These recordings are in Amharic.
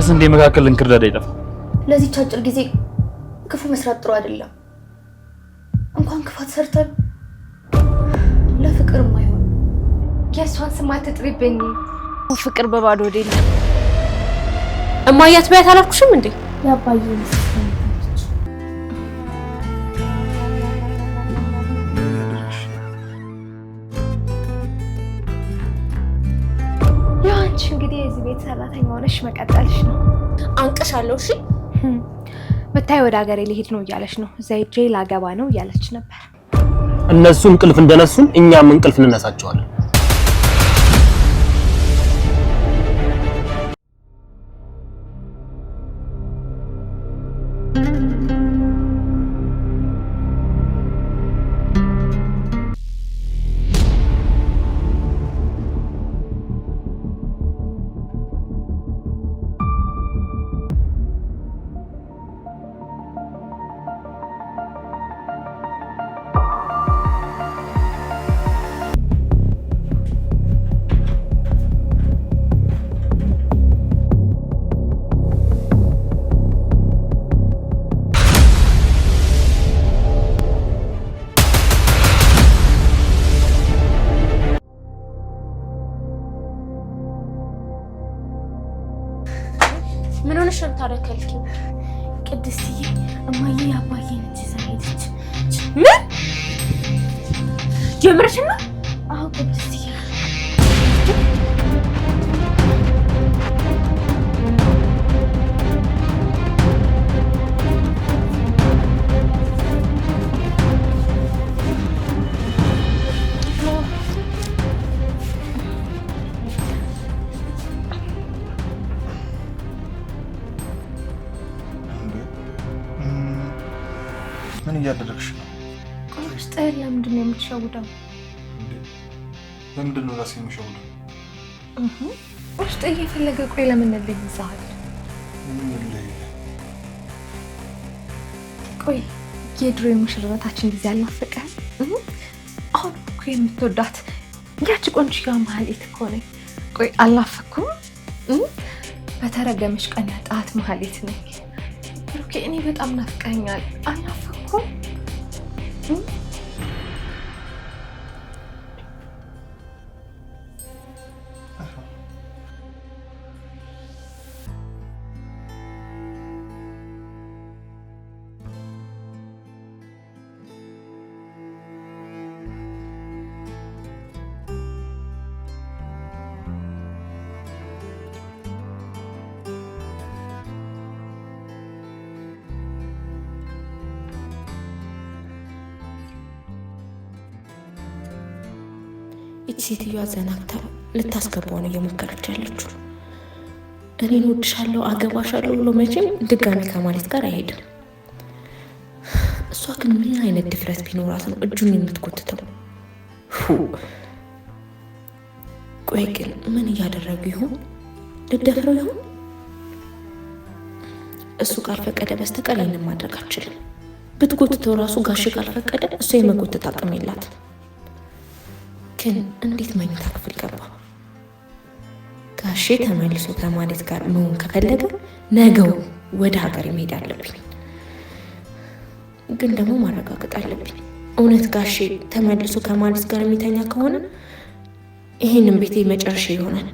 በስንዴ መካከል እንክርዳድ አይጠፋም። ለዚህ አጭር ጊዜ ክፉ መስራት ጥሩ አይደለም። እንኳን ክፋት ሰርተን ለፍቅርም አይሆን። የሷን ስም አትጥሪብኝ። ፍቅር በባዶ ወዴል እማያት በያት አላልኩሽም እንዴ? ያባዬ ምስት እንግዲህ የዚህ ቤት ሰራተኛ ሆነሽ መቀጠልሽ ነው። አንቀሻለሁ። እሺ ብታይ ወደ ሀገሬ ልሄድ ነው እያለች ነው። እዛ ሄጄ ላገባ ነው እያለች ነበር። እነሱ እንቅልፍ እንደነሱን እኛም እንቅልፍ እንነሳቸዋለን። ምን ሆነሽ ነው ታረከልኪው? ቅድስትዬ እማዬ ያባዬን እጅ ይዛ ሄደች። ምን ጀምረሽ ነው? አዎ ቅድስትዬ ምን እያደረግሽ ነው? ውስጥ ለምንድን ነው የምትሸውደው? ለምንድን ነው ራሴ የምሸውደው? ውስጥ እየፈለገ ቆይ ለምን እንደዚህ ይዛል? ቆይ የድሮ የሙሽርነታችን ጊዜ አልናፈቀህም? አሁን እኮ የምትወዳት ያቺ ቆንጆ ማህሌት እኮ ነኝ። ቆይ አልናፈኩም? በተረገመሽ ቀን ያጣት ማህሌት ነኝ። ኦኬ እኔ በጣም ናፍቀኛል። አልናፈኩም? እቺ ሴትዮዋ ዘናግታ ልታስገባው ነው እየሞከረች ያለችው። እኔን እወድሻለሁ አገባሻለሁ ብሎ መቼም ድጋሚ ከማለት ጋር አይሄድም። እሷ ግን ምን አይነት ድፍረት ቢኖራት ነው እጁን የምትጎትተው? ቆይ ግን ምን እያደረጉ ይሆን? ልደፍረው ይሆን? እሱ ካልፈቀደ በስተቀር ይህንን ማድረግ አትችልም። ብትጎትተው ራሱ ጋሽ ካልፈቀደ እሷ የመጎተት አቅም የላትም። ግን እንዴት መኝታ ክፍል ገባ? ጋሼ ተመልሶ ከማለት ጋር መሆን ከፈለገ ነገው ወደ ሀገር መሄድ አለብኝ። ግን ደግሞ ማረጋገጥ አለብኝ። እውነት ጋሼ ተመልሶ ከማለት ጋር የሚተኛ ከሆነ ይሄንን ቤቴ መጨረሻ ይሆናል።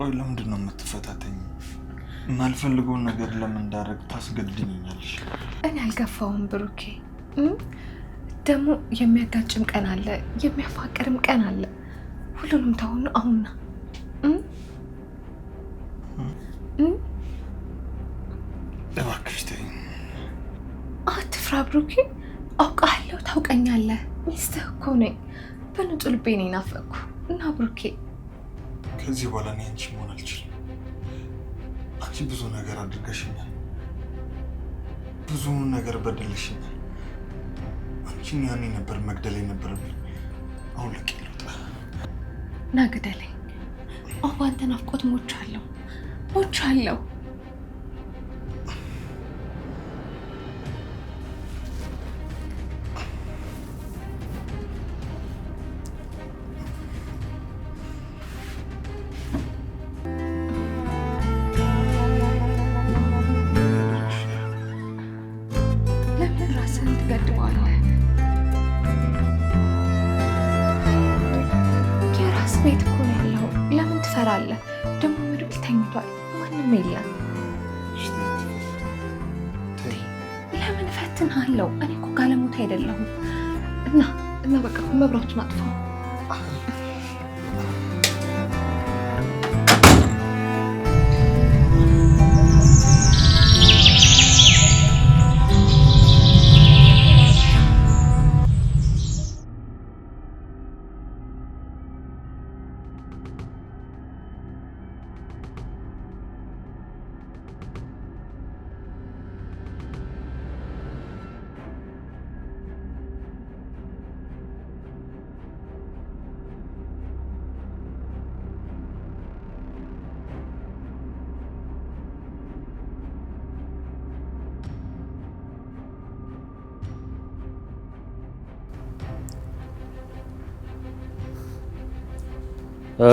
ቆይ ለምንድን ነው የምትፈታተኝ? የማልፈልገውን ነገር ለምን እንዳደርግ ታስገድድኛለሽ? እኔ አልገፋውም ብሩኬ። ደግሞ የሚያጋጭም ቀን አለ፣ የሚያፋቅርም ቀን አለ። ሁሉንም ተውና አሁንና እባክሽ ተይኝ። አትፍራ ብሩኬ። አውቃለሁ፣ ታውቀኛለህ። ሚስትህ እኮ ነኝ። በንጹህ ልቤ ነው ናፈኩ እና ብሩኬ ከዚህ በኋላ እኔ አንቺ መሆን አልችልም። አንቺ ብዙ ነገር አድርገሽኛል፣ ብዙ ነገር በደልሽኛል። አንቺን ያኔ ነበር መግደል የነበረብኝ። አሁን ልክ ይልውጣ ና ግደለኝ። አሁን ባንተ ናፍቆት ሞቻለሁ፣ ሞቻለሁ። ቤት እኮ ነው ያለው። ለምን ትፈራለህ? ደግሞ መድብል ተኝቷል፣ ማንም የለም። ለምን እፈትንሃለሁ? እኔ እኮ ጋለሞታ አይደለሁም። እና በቃ መብራቱን አጥፋው።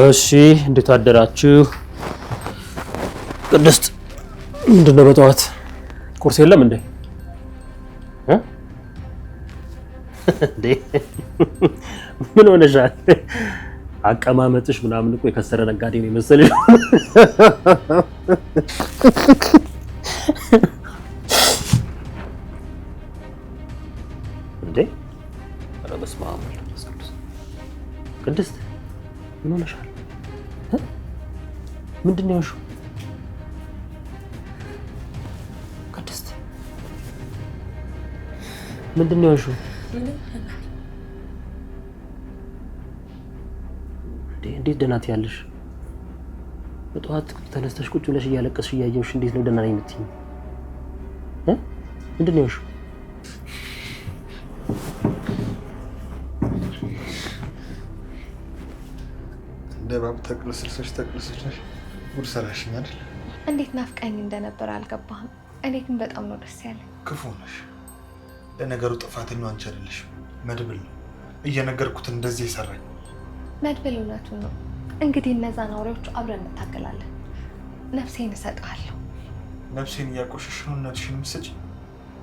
እሺ እንዴት አደራችሁ? ቅድስት ምንድነው በጠዋት ቁርስ የለም እንዴ? እንዴ ምን ሆነሻል? አቀማመጥሽ ምናምን እኮ የከሰረ ነጋዴ ነው መሰለሽ። እንዴ ኧረ በስመ አብ ቅድስት ምን ሆነሻል? ምንድነው ያልሽው? ቅድስት ምንድነው ያልሽው? እንዴት ደህና ትያለሽ? በጠዋት ተነስተሽ ቁጭ ብለሽ እያለቀስሽ እያየሁሽ እንዴት ነው ደህና ነኝ የምትይኝ? ምንድነው ያልሽው? ደባብ ተቅለስልሰሽ ጉድ ሰራሽኝ አይደል? እንዴት ናፍቀኝ እንደነበር አልገባህም። እኔ ግን በጣም ነው ደስ ያለኝ። ክፉ ነሽ። ለነገሩ ጥፋተኛው አንቺ አይደለሽም፣ መድብል ነው እየነገርኩት እንደዚህ ይሰራኝ። መድብል እውነቱን ነው። እንግዲህ እነዛን አውሬዎች አብረን እንታገላለን። ነፍሴን እሰጥሃለሁ። ነፍሴን እያቆሸሽ ነው ነፍስሽንም ስጭ።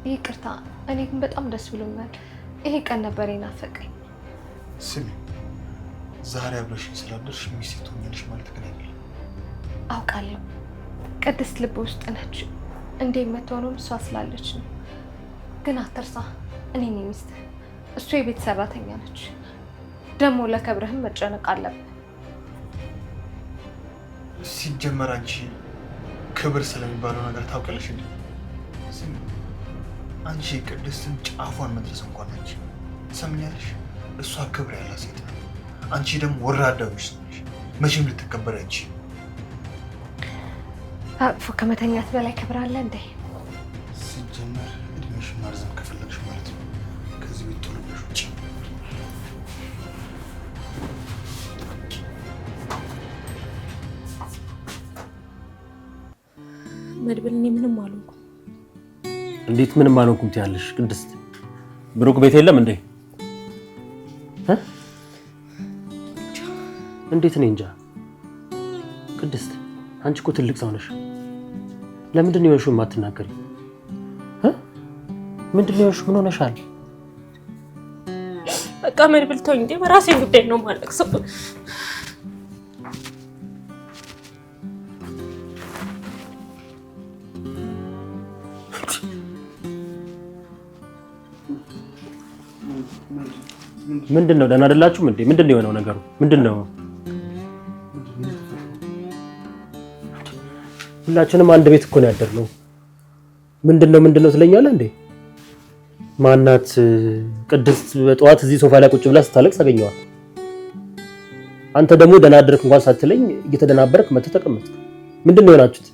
ይቅርታ፣ እኔ ግን በጣም ደስ ብሎኛል። ይሄ ቀን ነበር የናፈቀኝ። ስሚ፣ ዛሬ አብረሽኝ ስላደርሽ ሚስት ትሆኛለሽ ማለት ግን አይደለም። አውቃለሁ። ቅድስት ልብ ውስጥ ነች። እንዴ የምትሆነውም እሷ ስላለች ነው። ግን አትርሳ፣ እኔ ነኝ ሚስትህ፣ እሱ የቤት ሰራተኛ ነች። ደግሞ ለክብርህም መጨነቅ አለብህ። ሲጀመር አንቺ ክብር ስለሚባለው ነገር ታውቂያለሽ እንዴ? አንቺ ቅድስትን ጫፏን መድረስ እንኳን አንቺ ሰምኛለሽ። እሷ ክብር ያላት ሴት ነው። አንቺ ደግሞ ወራዳዎች ነሽ። መቼም ልትከበር አንቺ አቅፎ ከመተኛት በላይ ክብር አለ እንዴ? ሲጀመር እድሜሽ ማርዘም ከፈለግሽ ማለት ነው ከዚህ ቤት ቶሎ ብለሽ ውጪ። መድብል እኔ ምንም አልሆንኩም። እንዴት ምንም አልሆንኩም ትያለሽ? ቅድስት ብሩክ ቤት የለም እንዴ? እንዴት ነኝ እንጃ። ቅድስት አንቺ እኮ ትልቅ ሰው ነሽ። ለምንድን ነው የሆንሽው የማትናገሪ? ምንድን ነው የሆንሽው? ምን ሆነሻል? በቃ መድብል ተወኝ እንዴ፣ በራሴ ጉዳይ ነው የማለቅሰው። ምንድነው? ደህና አይደላችሁም እንዴ? ምንድነው የሆነው ነገሩ? ምንድነው? ሁላችንም አንድ ቤት እኮ ነው ያደርነው። ምንድነው ትለኛለህ እንዴ? ማናት ቅድስት በጠዋት እዚህ ሶፋ ላይ ቁጭ ብላ ስታለቅስ አገኘኋት። አንተ ደግሞ ደህና አደርክ እንኳን ሳትለኝ እየተደናበርክ መተህ ተቀመጥክ። ምንድነው የሆናችሁት?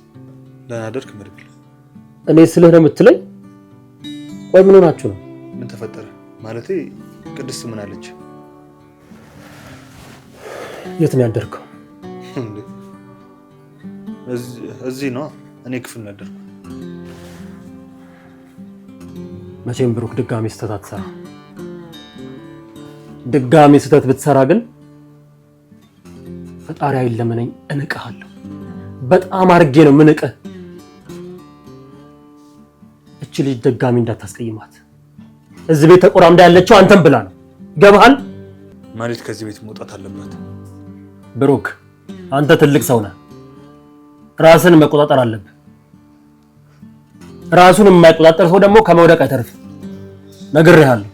ደህና አደርክ መድብል? እኔ ስልህ ነው የምትለኝ? ቆይ ምን ሆናችሁ ነው? ምን ተፈጠረ? ማለቴ ቅድስት ምን አለች? የት ነው ያደርከው? እዚህ ነው፣ እኔ ክፍል ነው ያደርኩት። መቼም ብሩክ ድጋሚ ስህተት አትሰራ። ድጋሚ ስህተት ብትሰራ ግን ፈጣሪ አይለመነኝ እንቅሃለሁ። በጣም አድርጌ ነው ምንቅህ። እቺ ልጅ ድጋሚ እንዳታስቀይማት። እዚህ ቤት ተቆራምዳ ያለችው አንተም ብላ ነው። ገባሃል? ማለት ከዚህ ቤት መውጣት አለባት። ብሩክ አንተ ትልቅ ሰው ነህ። ራስን መቆጣጠር አለብህ። ራሱን የማይቆጣጠር ሰው ደግሞ ከመውደቅ አይተርፍም። ነግሬሃለሁ።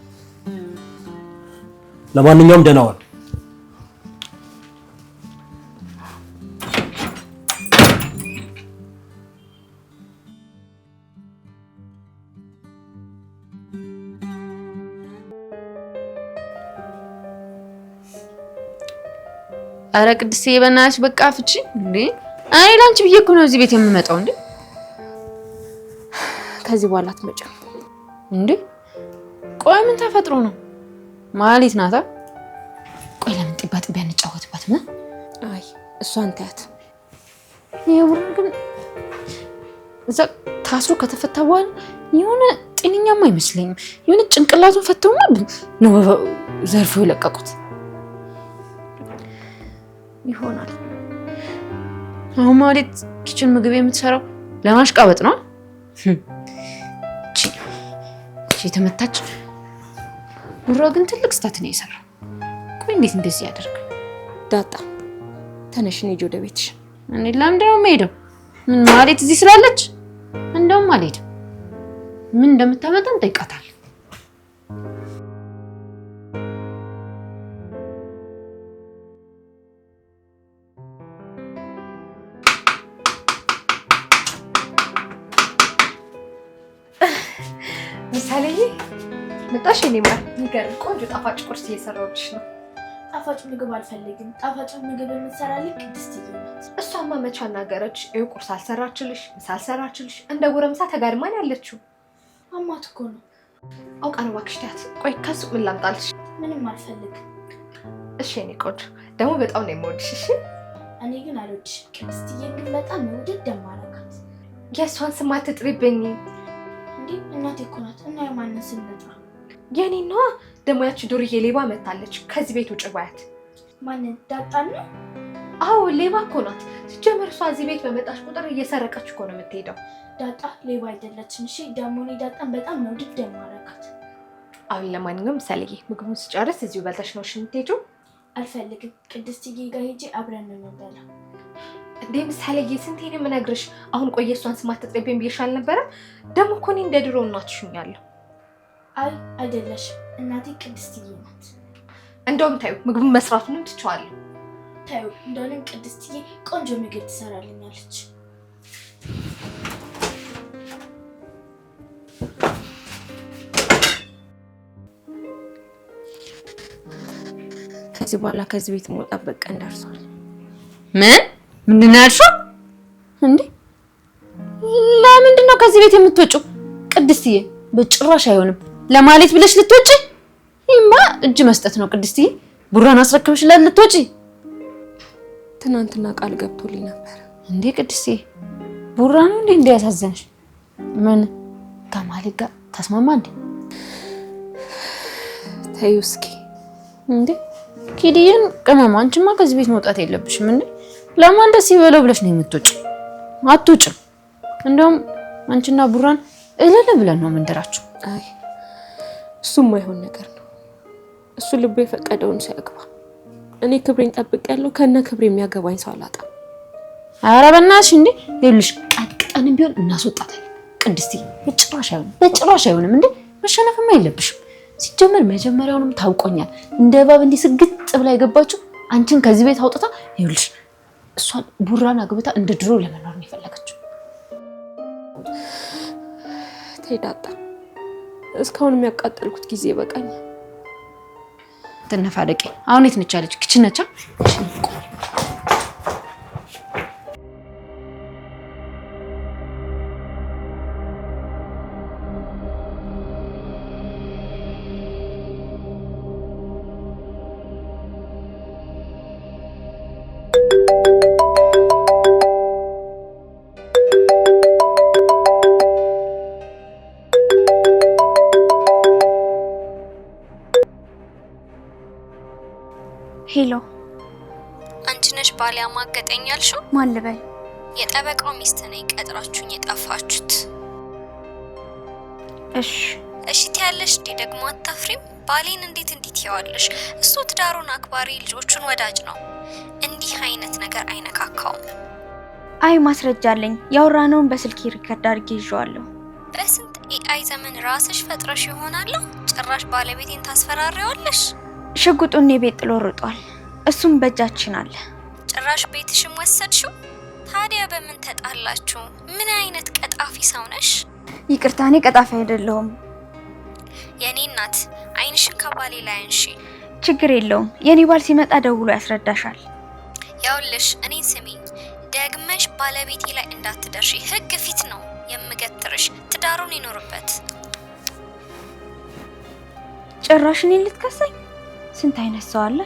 ለማንኛውም ደህና ዋል። አረ ቅድስት በእናትሽ በቃ ፍቺ እንዴ! አይ ላንቺ ብዬ እኮ ነው እዚህ ቤት የምመጣው እንዴ። ከዚህ በኋላ አትመጭም እንዴ? ቆይ ምን ተፈጥሮ ነው? ማለት ናታ። ቆይ ለምን ጥባ እንጫወትባት? ምን? አይ እሷን ታያት። ይሁን ግን እዛ ታስሮ ከተፈታ በኋላ የሆነ ጤነኛማ አይመስለኝም። የሆነ ጭንቅላቱን ፈተውና ነው ዘርፎ የለቀቁት ይሆናል። አሁን ማለት ኪችን ምግብ የምትሰራው ለማሽቃበጥ ነው። እቺ ተመታች። ኑሮ ግን ትልቅ ስህተት ነው የሰራው። ቆይ እንዴት እንደዚህ ያደርግ? ዳጣ ተነሽ እንሂድ ወደ ቤትሽ። እኔ ለምንድን ነው የምሄደው? ምን ማለት እዚህ ስላለች? እንደውም አልሄድም። ምን እንደምታመጣ እንጠይቃታለን። ምሳሌዬ መጣሽ? እኔ ማለት የሚገርም ቆንጆ ጣፋጭ ቁርስ እየሰራሁልሽ ነው። ጣፋጭ ምግብ አልፈልግም። ጣፋጭ ምግብ የምትሰራልኝ ቅድስትዬ ናት። እሷማ መቼ አናገረች? ይኸው ቁርስ አልሰራችልሽ፣ ምሳ አልሰራችልሽ። እንደ ጎረምሳ ተጋድማን ያለችው አማት እኮ ነው። አውቃ ነው እባክሽ ተያት። ቆይ ከሱ ምን ላምጣልሽ? ምንም አልፈልግም። እሺ የእኔ ቆንጆ ደግሞ በጣም ነው የምወድሽ። እሺ እኔ ግን አልወድሽም። ቅድስትዬን ግን በጣም ውድድ ደማረጋት። የእሷን ስም አትጥሪብኝ እንዴ! እናቴ እኮ ናት። እና የማንን ስም ልጥራ? የኔና ደግሞ ያቺ ዱርዬ ሌባ መታለች። ከዚህ ቤት ውጭ ባያት። ማንን? ዳጣን ነው? አዎ ሌባ እኮ ናት። ሲጀመር እሷ እዚህ ቤት በመጣች ቁጥር እየሰረቀች እኮ ነው የምትሄደው። ዳጣ ሌባ አይደለችም። እሺ ደግሞ እኔ ዳጣን በጣም ነው ውድድ ደማረጋት። አሁን ለማንኛውም ምሳሌዬ ምግቡን ስጨርስ እዚሁ በልተሽ ነው እሺ የምትሄጂው? አልፈልግም። ቅድስትዬ ጋር ሄጄ አብረን ነው የምንበላው። እንዴ ምሳሌዬ ስንቴ ነው የምነግርሽ? አሁን ቆየ እሷን ስም አትጥሪብኝ ብዬሽ አልነበረም? ደግሞ እኮ እኔ እንደ ድሮ እናትሽ ሆኛለሁ። አይ አይደለሽም። እናቴ ቅድስትዬ ናት። እንደውም ታዩ ምግቡን መስራቱንም ትችዋለሁ። ታዩ እንደውም ቅድስትዬ ቆንጆ ምግብ ትሰራልኛለች። ከዚህ በኋላ ከዚህ ቤት መውጣት ቀን ደርሷል። ምንድን ነው ያልሽው እንዴ? ለምንድን ነው ከዚህ ቤት የምትወጪው? ቅድስትዬ በጭራሽ አይሆንም። ለማለት ብለሽ ልትወጪ? ይሄማ እጅ መስጠት ነው። ቅድስትዬ ቡራን አስረክብሽላት ልትወጪ? ትናንትና ቃል ገብቶልኝ ነበር። እንዴ ቅድስትዬ ቡራ ነው እንዴ እንዲያሳዘንሽ? ምን ከማለት ጋር ተስማማ እንዴ? ተይው እስኪ እንዴ ኪድዬን ቅመማ፣ አንቺማ ከዚህ ቤት መውጣት የለብሽም እንዴ። ለማን ደስ ይበለው ብለሽ ነው የምትወጪው? አትወጪም። እንደውም አንቺና ቡራን እልል ብለን ነው መንደራችሁ። አይ እሱም ማይሆን ነገር ነው። እሱ ልቡ የፈቀደውን ሲያግባ፣ እኔ ክብሬን ጠብቄያለሁ። ከነ ክብሬ የሚያገባኝ ሰው አላጣም። ኧረ በእናትሽ እንዴ ይኸውልሽ፣ ቀጥቅጠንም ቢሆን እናስወጣታለን። ቅድስቲ በጭራሽ አይሆንም፣ በጭራሽ አይሆንም። እንዴ መሸነፍማ የለብሽም። ሲጀመር መጀመሪያውንም ታውቆኛል። እንደ እባብ እንዲህ ስግጥ ብላ የገባችው አንቺን ከዚህ ቤት አውጥታ ይኸውልሽ እሷን ቡራን አግብታ እንደ ድሮ ለመኖር ነው የፈለገችው። ተይዳጣ እስካሁን የሚያቃጠልኩት ጊዜ ይበቃኛል። ትነፋደቂ አሁን የት ነች አለች? ኪችን ነቻ። ሄሎ፣ አንቺ ነሽ ባሌ አማገጠኝ ያልሽው? ማን ልበል? የጠበቃው ሚስት ነኝ። ቀጥራችሁኝ የጠፋችሁት። እሺ ትያለሽ እንዴ? ደግሞ አታፍሪም? ባሌን እንዴት ትይዋለሽ? እሱ ትዳሩን አክባሪ ልጆቹን ወዳጅ ነው። እንዲህ አይነት ነገር አይነካካውም። አይ ማስረጃ አለኝ። ያወራነውን በስልክ ሪከርድ አድርጌ ይዤዋለሁ። በስንት ኤአይ ዘመን ራስሽ ፈጥረሽ ይሆናል። ጭራሽ ባለቤቴን ታስፈራሪዋለሽ። ሽጉጡን ቤት ጥሎ ርጧል። እሱም በእጃችን አለ። ጭራሽ ቤትሽም ወሰድሽው። ታዲያ በምን ተጣላችሁ? ምን አይነት ቀጣፊ ሰው ነሽ? ይቅርታ፣ እኔ ቀጣፊ አይደለሁም። የኔ እናት አይንሽን ከባሌ ላይ አንሺ። ችግር የለውም። የኔ ባል ሲመጣ ደውሎ ያስረዳሻል። ያውልሽ እኔን ስሚኝ፣ ደግመሽ ባለቤቴ ላይ እንዳትደርሺ። ህግ ፊት ነው የምገትርሽ። ትዳሩን ይኖርበት። ጭራሽ እኔን ልትከሰኝ? ስንት አይነት ሰው አለ።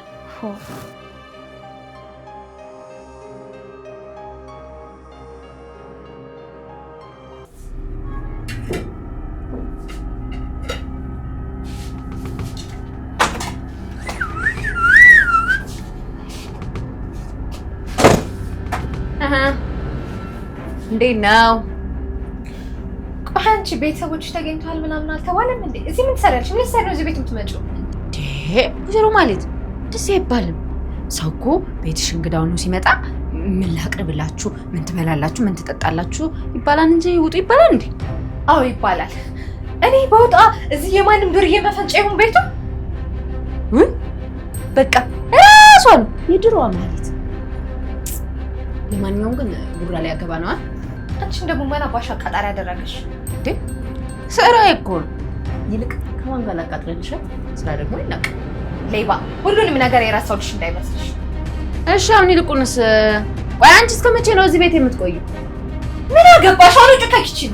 እንዴት ነው? ቆይ አንቺ ቤተሰቦች ተገኝተዋል ምናምን አልተባለም እንዴ? እዚህ ምን ትሰሪያለሽ? ምን ልትሰሪ ነው እዚህ ቤት የምትመጪው? ወይዘሮ ማለት ደስ አይባልም። ሰው እኮ ቤትሽ እንግዳ ሆኖ ሲመጣ ምን ላቅርብላችሁ፣ ምን ትበላላችሁ፣ ምን ትጠጣላችሁ ይባላል እንጂ ውጡ ይባላል እንዴ? አዎ ይባላል። እኔ በውጣ እዚህ የማንም ዱርዬ መፈንጫ ይሁን ቤቱ? በቃ ራሷ ነው የድሮዋ ማለት። ለማንኛውም ግን ቡራ ላይ ያገባ ነው። አንቺን ደግሞ ማን አባሽ አቃጣሪ ያደረገሽ እንዴ? ስራዬ እኮ ነው። ይልቅ ከማን ጋር ላቃጥረልሽ? ስራ ደግሞ ይላቅ ሌባ፣ ሁሉንም ነገር የራሳውልሽ እንዳይመስልሽ። እሺ አሁን ይልቁንስ ቆይ አንቺ እስከ መቼ ነው እዚህ ቤት የምትቆዩ? ምን አገባሽ? አሁን ውጭ ከኪችን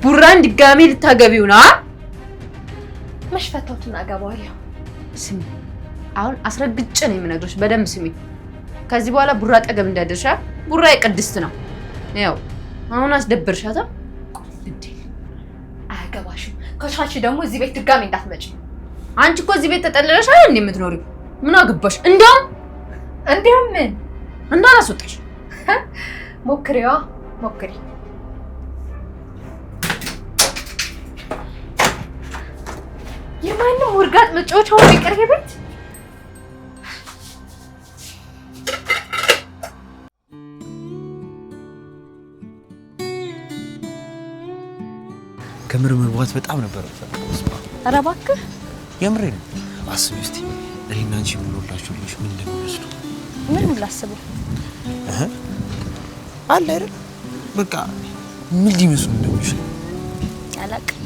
ቡራን ድጋሚ ልታገቢው ነው? መሽፈታውትና አገባዋለሁ። ስሚ አሁን አስረግጬ ነው የምነግርሽ፣ በደንብ ስሚ። ከዚህ በኋላ ቡራ አጠገብ እንዳደርሻ። ቡራ የቅድስት ነው። ያው አሁን አስደብርሻታ። አያገባሽም። ከቻልሽ ደግሞ እዚህ ቤት ድጋሚ እንዳትመጪ። አንቺ እኮ እዚህ ቤት ተጠልለሽ አይደል እንዴ የምትኖሪው? ምን አገባሽ? እንዴውም ምን እንዳላስወጣሽ ሞክሪዋ፣ ሞክሪ። የማነው ውርጋጥ መጫወቻው ይቀር ቤት? ከምር መግባት በጣም ነበር። ኧረ እባክህ የምሬ ነው። አስቢ እስቲ እኔና አንቺ የምንወላቸው ልጆች ምን እንደሚመስሉ። ምን ላስበው አለ አይደል? በቃ ምን ሊመስሉ እንደሚችሉ አላውቅም።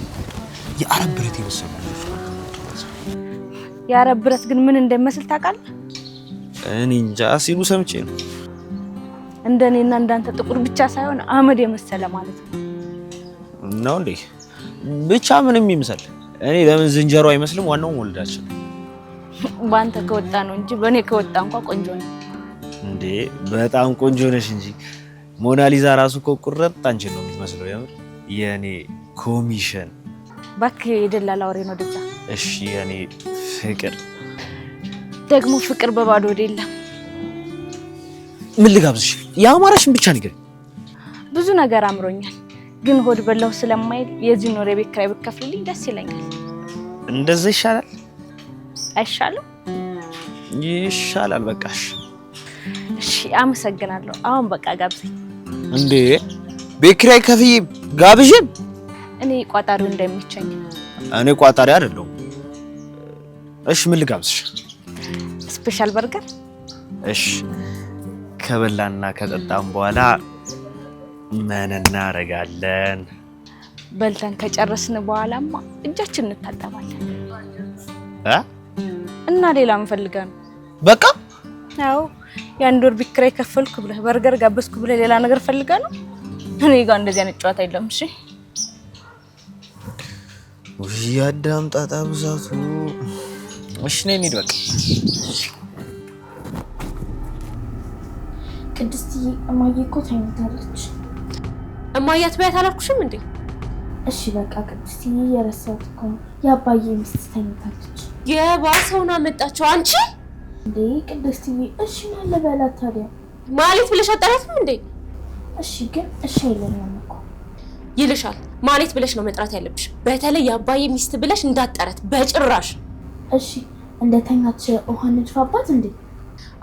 የአረብ ብረት የመሰሉ ልጆች። የአረብ ብረት ግን ምን እንደሚመስል ታውቃለህ? እኔ እንጃ ሲሉ ሰምቼ ነው። እንደኔና እንዳንተ ጥቁር ብቻ ሳይሆን አመድ የመሰለ ማለት ነው። ነው እንዴ? ብቻ ምንም ይምሰል። እኔ ለምን ዝንጀሮ አይመስልም? ዋናው ወልዳችን። ባንተ ከወጣ ነው እንጂ በኔ ከወጣ እንኳን ቆንጆ ነው እንዴ። በጣም ቆንጆ ነሽ እንጂ ሞናሊዛ ራሱ እኮ ቁርጥ አንቺን ነው የምትመስለው። የምር የኔ ኮሚሽን። እባክህ የደላላ ወሬ ነው ደዛ። እሺ የኔ ፍቅር ደግሞ ፍቅር በባዶ የለም። ምን ልጋብዝሽ? የአማራሽን ብቻ ንገሪ። ብዙ ነገር አምሮኛል፣ ግን ሆድ በላው ስለማይል የዚህ ኖር የቤት ኪራይ ብትከፍልልኝ ደስ ይለኛል። እንደዛ ይሻላል? አይሻልም? ይሻላል። በቃሽ። እሺ አመሰግናለሁ። አሁን በቃ ጋብዘኝ። እንዴ ቤት ኪራይ ከፍዬ ጋብዥን? እኔ ቋጣሪው እንደሚቸኝ። እኔ ቋጣሪ አይደለሁም። እሺ ምን ልጋብዝሽ? ስፔሻል በርገር። እሺ ከበላና ከጠጣም በኋላ ምን እናደርጋለን? በልተን ከጨረስን በኋላማ እጃችን እንታጠባለን እና ሌላ ምን ፈልገህ ነው? በቃ ያው የአንድ ወር ቤት ኪራይ ከፈልኩ ብለህ በርገር ጋበዝኩ ብለህ ሌላ ነገር ፈልገህ ነው? እኔ ጋር እንደዚህ አይነት ጨዋታ የለም። እሺ ያዳም ጣጣ ብዛቱ። እሺ ነኝ እንሂድ በቃ። ቅድስትዬ እማዬ እኮ ተኝታለች። እማዬ አትበያት አላልኩሽም እንዴ? እሺ በቃ ቅድስትዬ የረሳሁት እኮ ነው። የአባዬ ሚስት ተኝታለች። የባሰውን አመጣቸው አንቺ እንዴ ቅድስትዬ። እሺ ማን ልበላት ታዲያ? ማለት ብለሽ አጠራትም እንዴ? እሺ ግን እሺ አይለኝም እኮ ይልሻል። ማለት ብለሽ ነው መጥራት ያለብሽ። በተለይ የአባዬ ሚስት ብለሽ እንዳጠረት በጭራሽ። እሺ እንደተኛች ውሃ ንድፋባት እንዴ?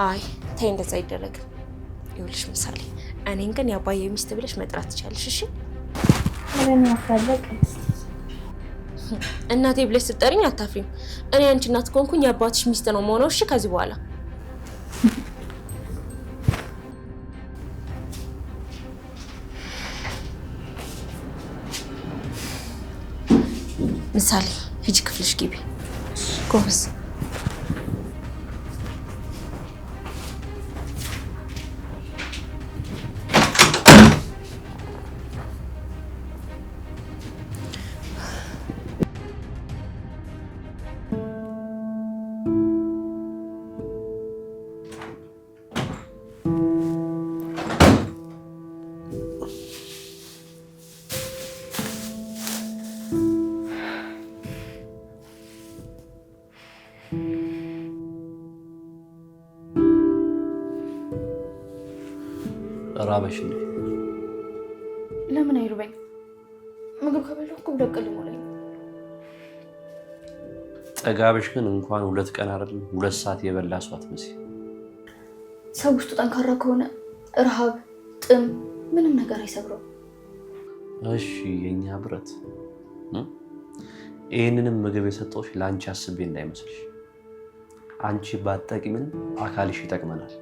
አይ ተይ እንደዛ አይደረግም። ይኸውልሽ ምሳሌ፣ እኔን ግን የአባዬ ሚስት ብለሽ መጥራት ትቻለሽ። እሺ ለምን ያፈለቀ ቅድስት እናቴ ብለሽ ስትጠሪኝ አታፍሪም? እኔ አንቺ እናት ኮንኩኝ የአባትሽ ሚስት ነው የምሆነው። እሺ ከዚህ በኋላ ምሳሌ ሂጂ ክፍልሽ ግቢ። ጎበዝ ራበሽ እንዴ? ለምን አይርበኝ? ምግብ ከበላሁ እኮ ብለቅል ሞላኝ። ጠጋብሽ ግን እንኳን 2 ቀን አይደለም 2 ሰዓት የበላ ሰው አትመስይ። ሰው ውስጡ ጠንካራ ከሆነ ረሃብ፣ ጥም ምንም ነገር አይሰብረው። እሺ የኛ ብረት ይሄንንም ምግብ የሰጠሁሽ ለአንቺ አስቤ እንዳይመስልሽ። አንቺ ባትጠቂምን አካልሽ ይጠቅመናል።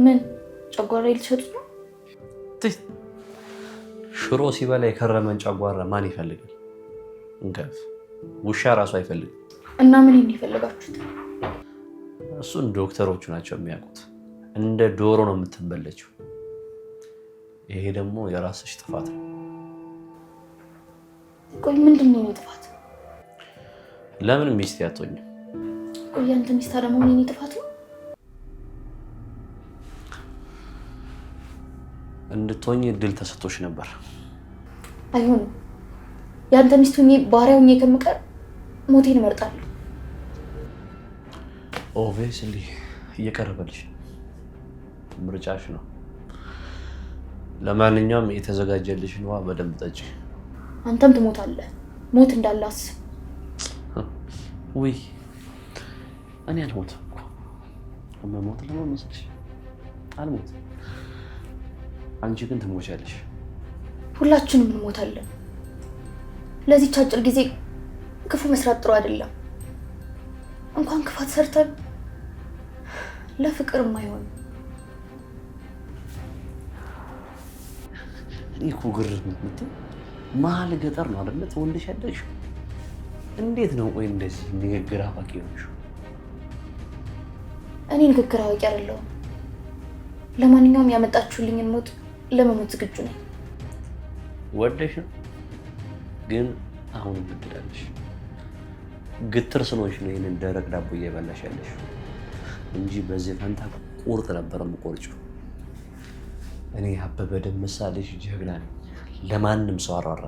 ምን ጨጓራ ልትሸጡ ነው? ሽሮ ሲበላ የከረመን ጨጓራ ማን ይፈልጋል? እንከፍ ውሻ ራሱ አይፈልግም። እና ምን ይፈልጋችሁት? እሱን ዶክተሮቹ ናቸው የሚያውቁት። እንደ ዶሮ ነው የምትበለችው። ይሄ ደግሞ የራስሽ ጥፋት ነው። ቆይ ምንድን ነው ጥፋት? ለምን ሚስት ያቶኝ? ቆይ አንተ ሚስት ደግሞ ምን ጥፋት ነው? እንድትሆኚ እድል ተሰጥቶሽ ነበር። አይሆንም። ያንተ ሚስት ሆኜ ባሪያ ሆኜ ከምቀር ሞቴን እመርጣለሁ። ኦብቪየስሊ እየቀረበልሽ ምርጫሽ ነው። ለማንኛውም የተዘጋጀልሽን ውሃ በደንብ ጠጪ። አንተም ትሞታለህ። ሞት እንዳለ አስብ። ውይ እኔ አልሞትም እኮ። መሞት ለማመስልሽ አልሞትም። አንቺ ግን ትሞቻለሽ። ሁላችንም እንሞታለን። ለዚህ አጭር ጊዜ ክፉ መስራት ጥሩ አይደለም። እንኳን ክፋት ሰርተን ለፍቅር የማይሆን እኔ እኮ ግርም የምትይ መሀል ገጠር ነው አይደለ ተወልደሽ ያደግሽው? እንዴት ነው ቆይ እንደዚህ ንግግር አዋቂ ሆንሽው? እኔ ንግግር አዋቂ አይደለሁም። ለማንኛውም ያመጣችሁልኝን ሞት ለመሞት ዝግጁ ነኝ። ወደሽ ነው ግን አሁን ትድላለሽ። ግትር ስለሆንሽ ነው ይሄንን ደረቅ ዳቦ እየበላሽ ያለሽ እንጂ በዚህ ፈንታ ቁርጥ ነበር የምቆርጪው። እኔ አበበ ደመሳ ልጅ ጀግና ነኝ። ለማንም ሰው አራራ።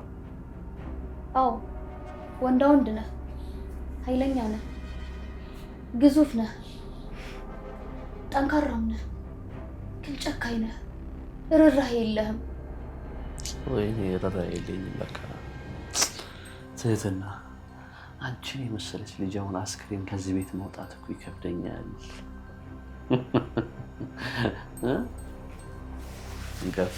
አዎ ወንዳ ወንድ ነህ፣ ኃይለኛ ነህ፣ ግዙፍ ነህ፣ ጠንካራም ነህ፣ ግን ጨካኝ ነህ። ርህራሄ የለህም። ወይኔ ርህራሄ የለኝም። በቃ ትህትና። አንቺን የመሰለች ልጅ አሁን አስክሬን ከዚህ ቤት መውጣት እኮ ይከብደኛል። እንከፍ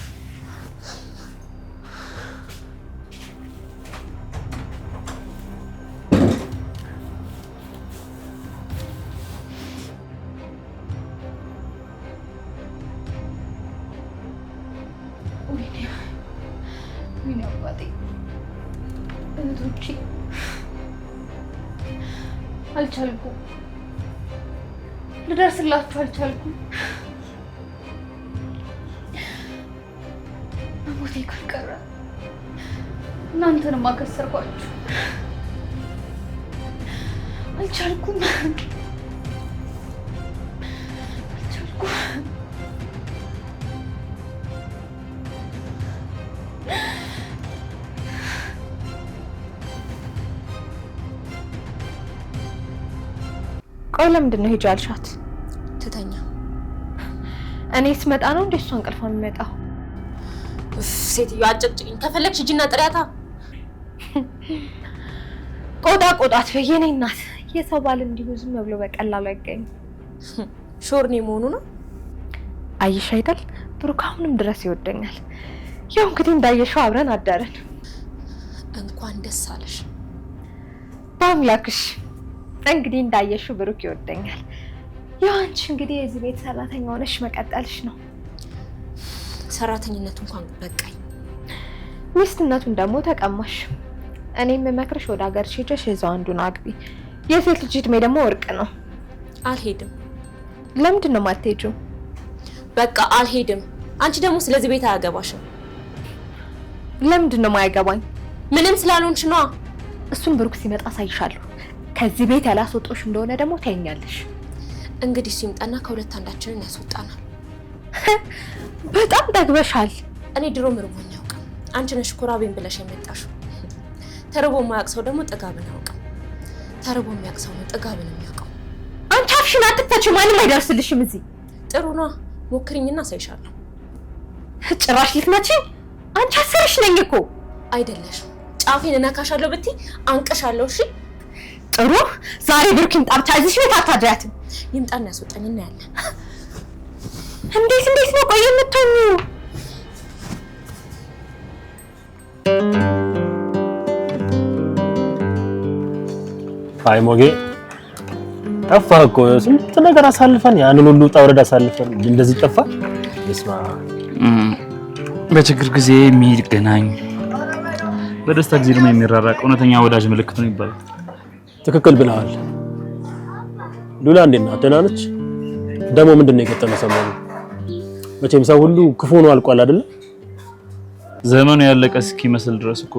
ምን አባቴ እህቶቼ አልቻልኩም፣ ልደርስላችሁ አልቻልኩም። መሞቴ ካልቀረ እናንተንም አከሰርኳችሁ። አልቻልኩም። ቆይ ለምንድን ነው ሂጂ አልሻት? ትተኛ። እኔ ስመጣ ነው እንደ እሷ እንቅልፏ የሚመጣው? ሴትዮ አጨቅጭቅኝ። ከፈለግሽ ሂጂና ጥሪያታ። ቆጣት በየኔ እናት። የሰው ባል እንዲሁ ዝም ብሎ በቀላሉ አይገኝም። ሾርኔ መሆኑ ነው። አይሽ አይደል ብሩክ አሁንም ድረስ ይወደኛል። ያው እንግዲህ እንዳየሽው አብረን አዳረን። እንኳን ደስ አለሽ በአምላክሽ። እንግዲህ እንዳየሽው ብሩክ ይወደኛል። ያው አንቺ እንግዲህ የዚህ ቤት ሰራተኛ ሆነሽ መቀጠልሽ ነው። ሰራተኝነቱ እንኳን በቃኝ። ሚስትነቱን ደግሞ ተቀማሽ። እኔ የምመክርሽ ወደ ሀገር ሄደሽ እዛው አንዱን አግቢ። የሴት ልጅ እድሜ ደግሞ ወርቅ ነው። አልሄድም። ለምንድን ነው የማትሄጂው? በቃ አልሄድም። አንቺ ደግሞ ስለዚህ ቤት አያገባሽም። ለምንድን ነው የማያገባኝ? ምንም ስላልሆንሽ ነዋ። እሱን ብሩክ ሲመጣ አሳይሻለሁ። ከዚህ ቤት ያላስወጣሽ እንደሆነ ደግሞ ታይኛለሽ። እንግዲህ እሱ ይምጣና ከሁለት አንዳችንን ያስወጣናል። በጣም ጠግበሻል። እኔ ድሮ ምርቦኝ አያውቅም። አንቺ ነሽ ኩራቤን ብለሽ የመጣሽው። ተርቦ የማያውቅ ሰው ደግሞ ጥጋብን አያውቅም። ተርቦ የሚያውቅ ሰው ነው ጥጋብን የሚያውቀው። አንቺ አፍሽን አትክፈቺ፣ ማንም አይደርስልሽም እዚህ። ጥሩ ነው፣ ሞክሪኝና አሳይሻለሁ። ጭራሽ ልትመጪኝ? አንቺ አስርሽ ነኝ እኮ። አይደለሽም። ጫፌን እነካሻለሁ ብትይ አንቀሻለሁ። እሺ ጥሩ። ዛሬ ብሩክ ይምጣ ብቻ እዚህ ቤት አታድሪያትም። ይምጣና ያስወጣኝ እናያለን። እንዴት ነው ቆይ የምትሆኚው? አይ ሞጌ ጠፋህ እኮ። ስንት ነገር አሳልፈን ያንን ሁሉ ውጣ ውረድ አሳልፈን እንደዚህ ጠፋ። ይስማ በችግር ጊዜ የሚገናኝ በደስታ ጊዜ ደግሞ የሚራራቅ እውነተኛ ወዳጅ ምልክት ነው ይባላል። ትክክል ብለሃል። ሉላ እንዴት ናት? ደህና ነች? ደግሞ ምንድን ነው የገጠመው ሰሞኑን? መቼም ሰው ሁሉ ክፉ ነው አልቋል አይደል? ዘመኑ ያለቀ እስኪመስል ድረስ እኮ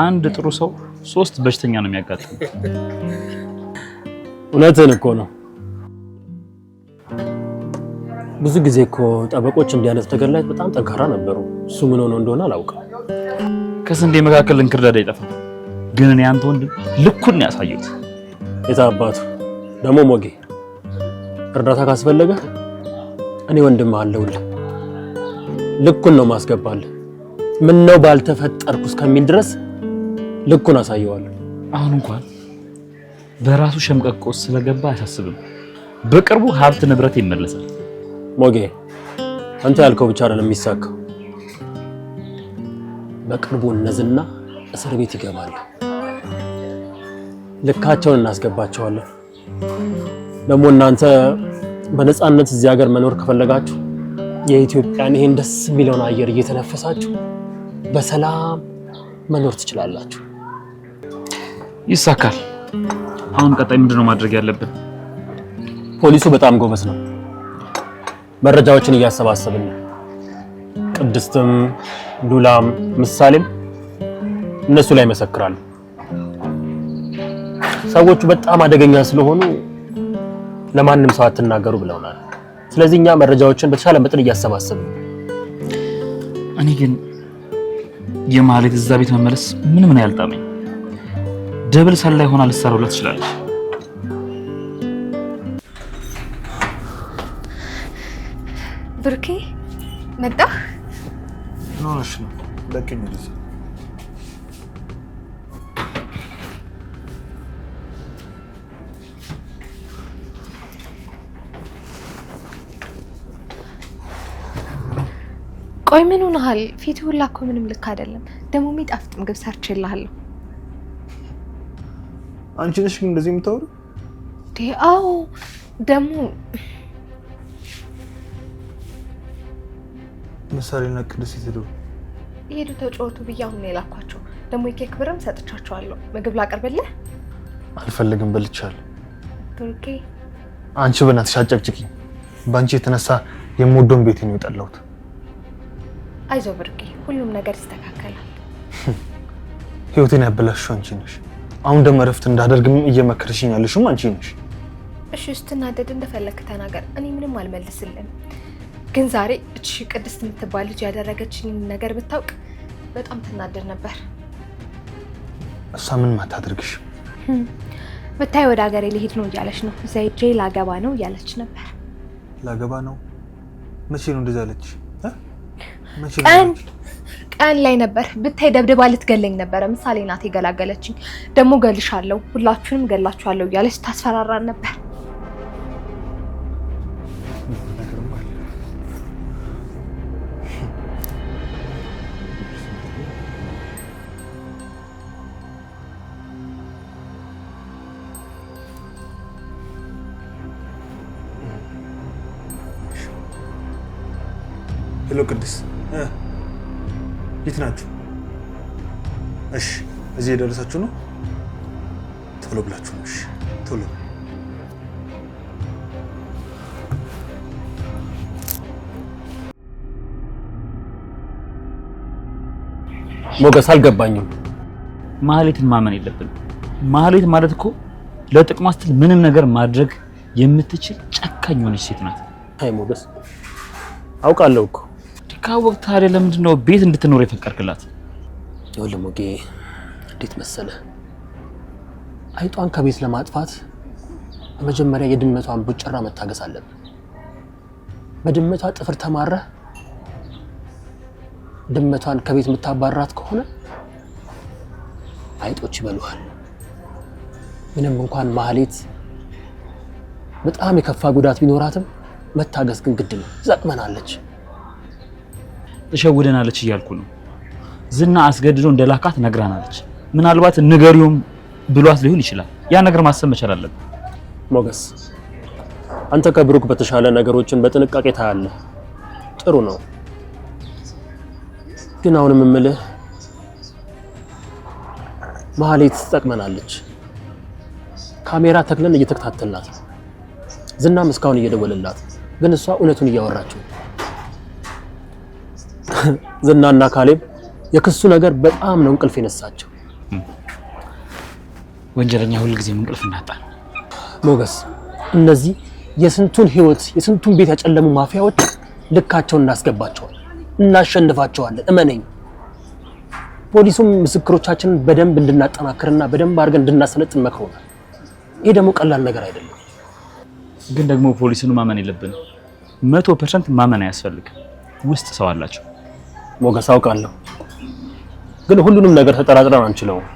አንድ ጥሩ ሰው 3 በሽተኛ ነው የሚያጋጥመው። እውነትህን እኮ ነው። ብዙ ጊዜ እኮ ጠበቆች እንዲህ አይነት ነገር ላይ በጣም ጠንካራ ነበሩ። እሱ ምን ሆኖ እንደሆነ አላውቅም። ከስንዴ መካከል እንክርዳድ አይጠፋም። ግን እኔ አንተ ወንድም ልኩን ነው ያሳየሁት። የታባቱ ደግሞ ሞጌ እርዳታ ካስፈለገ እኔ ወንድም አለሁልህ። ልኩን ነው ማስገባልህ። ምን ነው ባልተፈጠርኩ እስከሚል ድረስ ልኩን አሳየዋለሁ። አሁን እንኳን በራሱ ሸምቀቆ ስለገባ አያሳስብም። በቅርቡ ሀብት ንብረት ይመለሳል። ሞጌ አንተ ያልከው ብቻ አይደለም የሚሳካው። በቅርቡ እነዝና እስር ቤት ይገባሉ። ልካቸውን እናስገባቸዋለን። ደግሞ እናንተ በነፃነት እዚህ ሀገር መኖር ከፈለጋችሁ የኢትዮጵያን ይሄን ደስ የሚለውን አየር እየተነፈሳችሁ በሰላም መኖር ትችላላችሁ። ይሳካል። አሁን ቀጣይ ምንድነው ማድረግ ያለብን? ፖሊሱ በጣም ጎበዝ ነው። መረጃዎችን እያሰባሰብን ነው። ቅድስትም ሉላም ምሳሌም እነሱ ላይ መሰክራሉ። ሰዎቹ በጣም አደገኛ ስለሆኑ ለማንም ሰው አትናገሩ ብለውናል። ስለዚህ እኛ መረጃዎችን በተሻለ መጠን እያሰባሰብን ነው። እኔ ግን የማለት እዛ ቤት መመለስ ምንም ነው ያልጣመኝ። ደብል ሰላይ ሆና ልትሰራውላት ትችላለች። ብሩኬ መጣ። ኖሽ ነው ለቀኝ ልጅ ቆይ ምን ሆነሃል? ፊት ሁላ እኮ ምንም ልክ አይደለም። ደግሞ የሚጣፍጥ ምግብ ሰርቼልሃለሁ። አንቺ ነሽ ግን እንደዚህ የምታወሪው? አዎ ደግሞ ምሳሌና ቅዱስ ሄዱ ይሄዱ ተጫወቱ ብዬ አሁን ነው የላኳቸው። ደግሞ የኬክ ብርም ሰጥቻቸዋለሁ። ምግብ ላቀርብልህ? አልፈልግም፣ በልቻለሁ። ብሩኬ አንቺ በእናትሽ አጨቅጭቂኝ። በአንቺ የተነሳ የምወደውን ቤት ነው የጠላሁት። አይዞህ ብሩኬ፣ ሁሉም ነገር ይስተካከላል። ህይወቴን ያበላሽው አንቺ ነሽ። አሁን ደግሞ እረፍት እንዳደርግም እየመከርሽኝ ያለሽም አንቺ ነሽ። እሺ ስትናደድ እንደፈለክ ተናገር፣ እኔ ምንም አልመልስልም። ግን ዛሬ እቺ ቅድስት የምትባል ልጅ ያደረገችኝ ነገር ብታውቅ በጣም ትናደድ ነበር። እሷ ምን ማታደርግሽ? ብታይ ወደ ሀገሬ ልሄድ ነው እያለች ነው። እዛ ሄጄ ላገባ ነው እያለች ነበር። ላገባ ነው? መቼ ነው እንደዛ ያለች? መቼ ነው? ቀን ላይ ነበር። ብታይ ደብድባ ልትገለኝ ነበረ። ምሳሌ ናት የገላገለችኝ። ደግሞ ገልሻለሁ፣ ሁላችሁንም ገላችኋለሁ እያለች ታስፈራራን ነበር። ሄሎ ቅድስት፣ የት ናችሁ? እሺ እዚህ የደረሳችሁ ነው? ቶሎ ብላችሁ ነው። እሺ ቶሎ። ሞገስ አልገባኝም። ማህሌትን ማመን የለብንም። ማህሌት ማለት እኮ ለጥቅሟ ስትል ምንም ነገር ማድረግ የምትችል ጨካኝ የሆነች ሴት ናት። አይ ሞገስ አውቃለሁ እኮ። ካወቅ ታዲያ ለምንድን ነው ቤት እንድትኖር የፈቀድክላት? ይኸውልህ ሞጌ፣ እንዴት መሰለህ፣ አይጧን ከቤት ለማጥፋት መጀመሪያ የድመቷን ቡጭራ መታገስ አለብን። በድመቷ ጥፍር ተማረህ ድመቷን ከቤት የምታባራት ከሆነ አይጦች ይበሉሃል። ምንም እንኳን ማህሌት በጣም የከፋ ጉዳት ቢኖራትም መታገስ ግን ግድ ነው። ዘቅመናለች፣ ተሸውደናለች እያልኩ ነው። ዝና አስገድዶ እንደላካት ነግራናለች። ምናልባት ንገሪውም ብሏት ሊሆን ይችላል። ያ ነገር ማሰብ መቻል አለብን። ሞገስ፣ አንተ ከብሩክ በተሻለ ነገሮችን በጥንቃቄ ታያለህ። ጥሩ ነው። ግን አሁንም የምልህ ማህሌት ትጠቅመናለች። ካሜራ ተክለን እየተከታተልናት፣ ዝናም እስካሁን እየደወለላት፣ ግን እሷ እውነቱን እያወራችው። ዝናና ካሌብ የክሱ ነገር በጣም ነው እንቅልፍ የነሳቸው። ወንጀለኛ ሁሉ ጊዜ እንቅልፍ እናጣል። ሞገስ፣ እነዚህ የስንቱን ህይወት የስንቱን ቤት ያጨለሙ ማፊያዎች ልካቸውን እናስገባቸዋለን፣ እናሸንፋቸዋለን። እመነኝ። ፖሊሱም ምስክሮቻችንን በደንብ እንድናጠናክርና በደንብ አድርገን እንድናሰለጥን መክሮናል። ይሄ ደግሞ ቀላል ነገር አይደለም። ግን ደግሞ ፖሊሱን ማመን የለብንም። 100% ማመን አያስፈልግም። ውስጥ ሰው አላቸው። ሞገስ አውቃለሁ፣ ግን ሁሉንም ነገር ተጠራጥረን አንችለውም።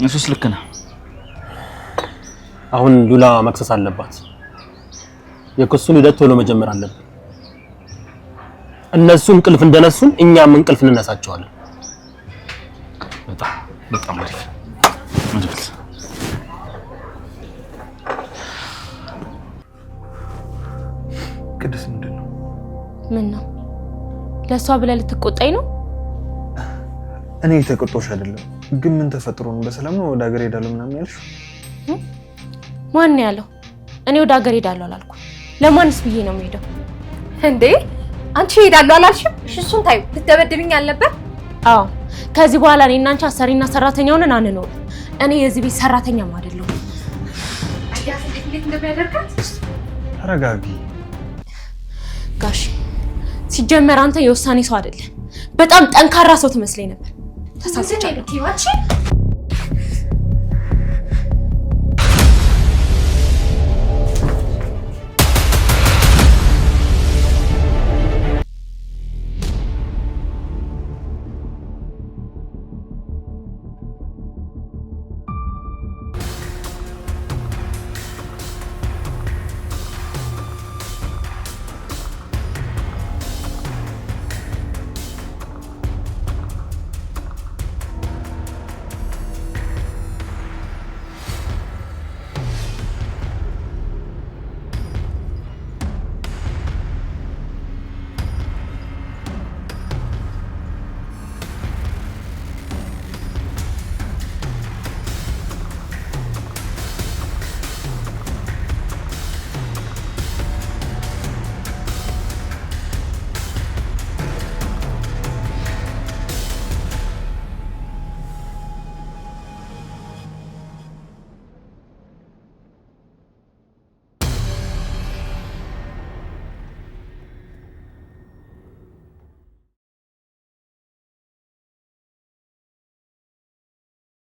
እሱስ ልክ ነው። አሁን ሉላ መክሰስ አለባት። የክሱን ሂደት ቶሎ መጀመር አለብን። እነሱ እንቅልፍ እንደነሱን እኛም እንቅልፍ እንነሳቸዋለን። በጣም አሪፍ ማለት ቅድስት፣ ምንድን ነው? ምን ነው? ለሷ ብለህ ልትቆጣኝ ነው? እኔ የተቆጣሁሽ አይደለም፣ ግን ምን ተፈጥሮ ነው? በሰላም ነው ወደ ሀገር ሄዳለሁ ምናምን ያልሽው? ማን ነው ያለው? እኔ ወደ ሀገር ሄዳለሁ አላልኩም። ለማንስ ብዬ ነው የምሄደው? እንዴ አንቺ ሄዳለሁ አላልሽም? እሺ እሱን ታዩ። ልትደበድብኝ አልነበር? አዎ፣ ከዚህ በኋላ እኔ እና አንቺ አሰሪና ሰራተኛ ሆነን አንኖርም። እኔ የዚህ ቤት ሰራተኛም አይደለሁም። አያስ እንዴት እንደሚያደርጋት ተረጋጊ ጋሽ። ሲጀመር አንተ የውሳኔ ሰው አይደለም። በጣም ጠንካራ ሰው ትመስለኝ ነበር። ተሳስቻለሁ።